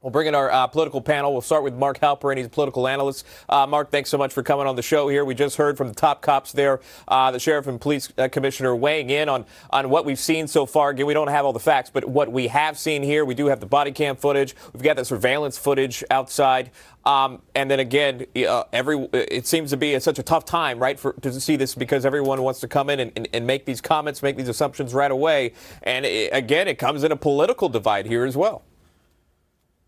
We'll bring in our political panel. We'll start with Mark Halperin. He's a political analyst. Mark, thanks so much for coming on the show here. We just heard from the top cops there, the sheriff and police commissioner weighing in on what we've seen so far. Again, we don't have all the facts, but what we have seen here, we do have the body cam footage. We've got the surveillance footage outside. And then again, it seems to be such a tough time, right, to see this because everyone wants to come in and make these comments, make these assumptions right away. And again, it comes in a political divide here as well.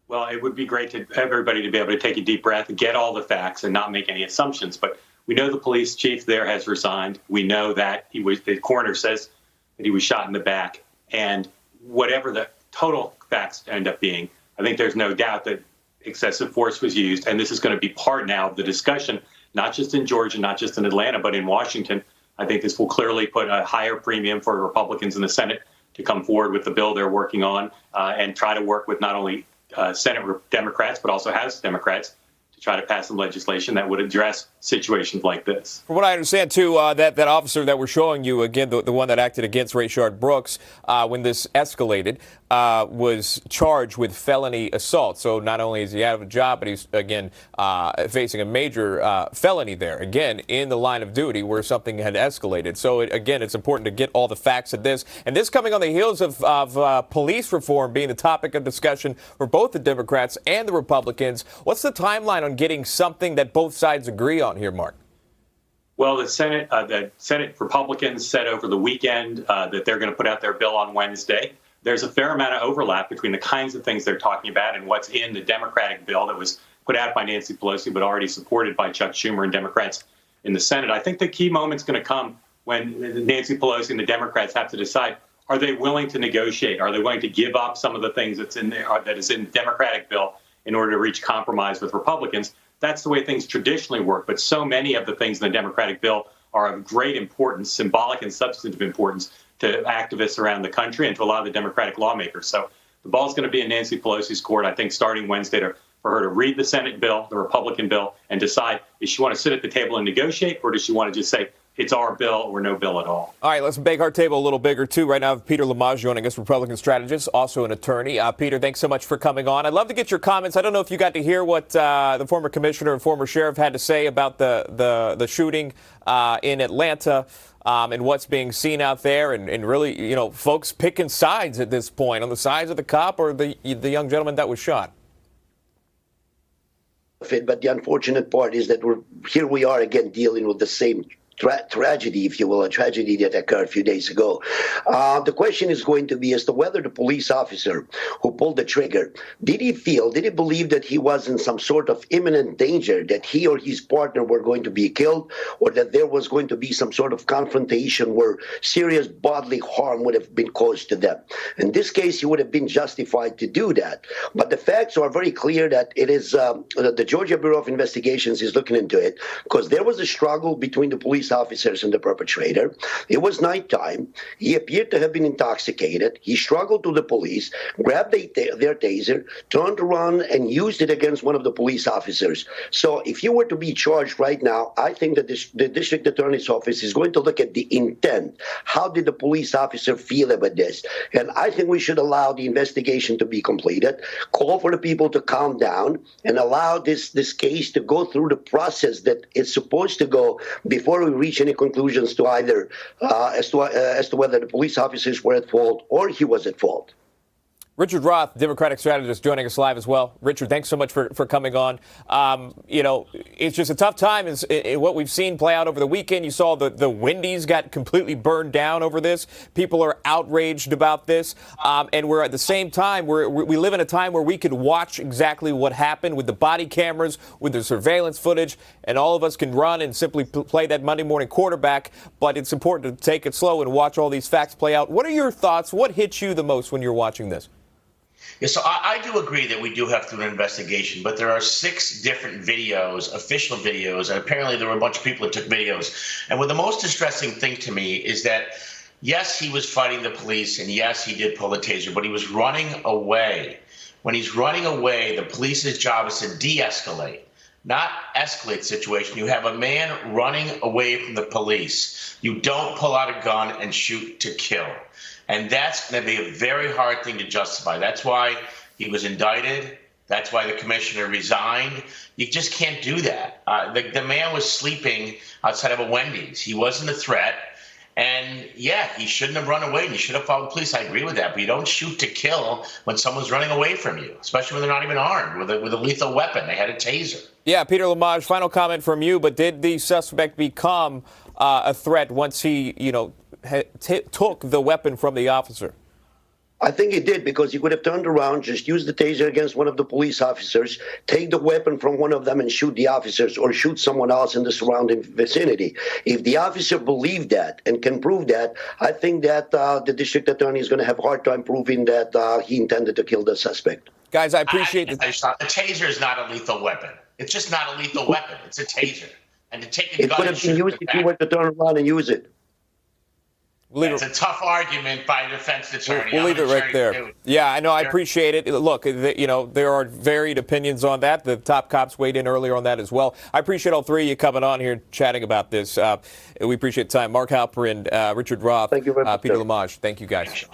Well, it would be great to everybody to be able to take a deep breath and get all the facts and not make any assumptions. But we know the police chief there has resigned. We know that the coroner says that he was shot in the back. And whatever the total facts end up being, I think there's no doubt that excessive force was used. And this is going to be part now of the discussion, not just in Georgia, not just in Atlanta, but in Washington. I think this will clearly put a higher premium for Republicans in the Senate to come forward with the bill they're working on and try to work with not only Senate Democrats, but also House Democrats to try to pass some legislation that would address situations like this. From what I understand, too, that officer that we're showing you, again, the one that acted against Rayshard Brooks when this escalated, was charged with felony assault. So not only is he out of a job, but he's, again, facing a major felony there, again, in the line of duty where something had escalated. So, again, it's important to get all the facts of this. And this coming on the heels of police reform being the topic of discussion for both the Democrats and the Republicans. What's the timeline on getting something that both sides agree on here, Mark? Well, the Senate Republicans said over the weekend that they're going to put out their bill on Wednesday. There's a fair amount of overlap between the kinds of things they're talking about and what's in the Democratic bill that was put out by Nancy Pelosi, but already supported by Chuck Schumer and Democrats in the Senate. I think the key moment's going to come when Nancy Pelosi and the Democrats have to decide, are they willing to negotiate? Are they willing to give up some of the things that's in there, that is in the Democratic bill in order to reach compromise with Republicans? That's the way things traditionally work. But so many of the things in the Democratic bill are of great importance, symbolic and substantive importance to activists around the country and to a lot of the Democratic lawmakers. So the ball's going to be in Nancy Pelosi's court, I think, starting Wednesday for her to read the Senate bill, the Republican bill, and decide, does she want to sit at the table and negotiate, or does she want to just say, it's our bill or no bill at all? All right, let's make our table a little bigger, too. Right now, Peter Lamage joining us, Republican strategist, also an attorney. Peter, thanks so much for coming on. I'd love to get your comments. I don't know if you got to hear what the former commissioner and former sheriff had to say about the shooting in Atlanta and what's being seen out there, and really, folks picking sides at this point, on the sides of the cop or the young gentleman that was shot. But the unfortunate part is that here we are again dealing with the same tragedy, if you will, a tragedy that occurred a few days ago. The question is going to be as to whether the police officer who pulled the trigger, did he believe that he was in some sort of imminent danger, that he or his partner were going to be killed, or that there was going to be some sort of confrontation where serious bodily harm would have been caused to them? In this case, he would have been justified to do that. But the facts are very clear that it is the Georgia Bureau of Investigations is looking into it, because there was a struggle between the police officers and the perpetrator. It was nighttime. He appeared to have been intoxicated. He struggled to the police, grabbed their taser, turned around and used it against one of the police officers. So if you were to be charged right now, I think that the district attorney's office is going to look at the intent. How did the police officer feel about this? And I think we should allow the investigation to be completed, call for the people to calm down, and allow this case to go through the process that it's supposed to go before we reach any conclusions to either as to whether the police officers were at fault or he was at fault. Richard Roth, Democratic strategist, joining us live as well. Richard, thanks so much for coming on. It's just a tough time. In what we've seen play out over the weekend. You saw the Wendy's got completely burned down over this. People are outraged about this. And we're at the same time, we live in a time where we can watch exactly what happened with the body cameras, with the surveillance footage, and all of us can run and simply play that Monday morning quarterback. But it's important to take it slow and watch all these facts play out. What are your thoughts? What hits you the most when you're watching this? Yeah, so I do agree that we do have to do an investigation, but there are 6 different videos, official videos, and apparently there were a bunch of people that took videos. And what the most distressing thing to me is that, yes, he was fighting the police, and yes, he did pull the taser, but he was running away. When he's running away, the police's job is to de-escalate, not escalate the situation. You have a man running away from the police. You don't pull out a gun and shoot to kill. And that's going to be a very hard thing to justify. That's why he was indicted. That's why the commissioner resigned. You just can't do that. The man was sleeping outside of a Wendy's. He wasn't a threat. And yeah, he shouldn't have run away and you should have followed the police. I agree with that. But you don't shoot to kill when someone's running away from you, especially when they're not even armed with a lethal weapon. They had a taser. Yeah, Peter Lamage, final comment from you. But did the suspect become a threat once he, took the weapon from the officer? I think he did, because he could have turned around, just used the taser against one of the police officers, take the weapon from one of them and shoot the officers or shoot someone else in the surrounding vicinity. If the officer believed that and can prove that, I think that the district attorney is going to have a hard time proving that he intended to kill the suspect. Guys, I appreciate the taser is not a lethal weapon. It's just not a lethal weapon. It's a taser. And to take a it gun could and have been shoot used if you were to turn around and use it. It's a tough argument by a defense attorney. We'll leave it right there. Yeah, I know. I appreciate it. Look, there are varied opinions on that. The top cops weighed in earlier on that as well. I appreciate all three of you coming on here chatting about this. We appreciate the time. Mark Halperin, Rayshard Roth, Thank you very much, Peter sir. Lamage. Thank you, guys.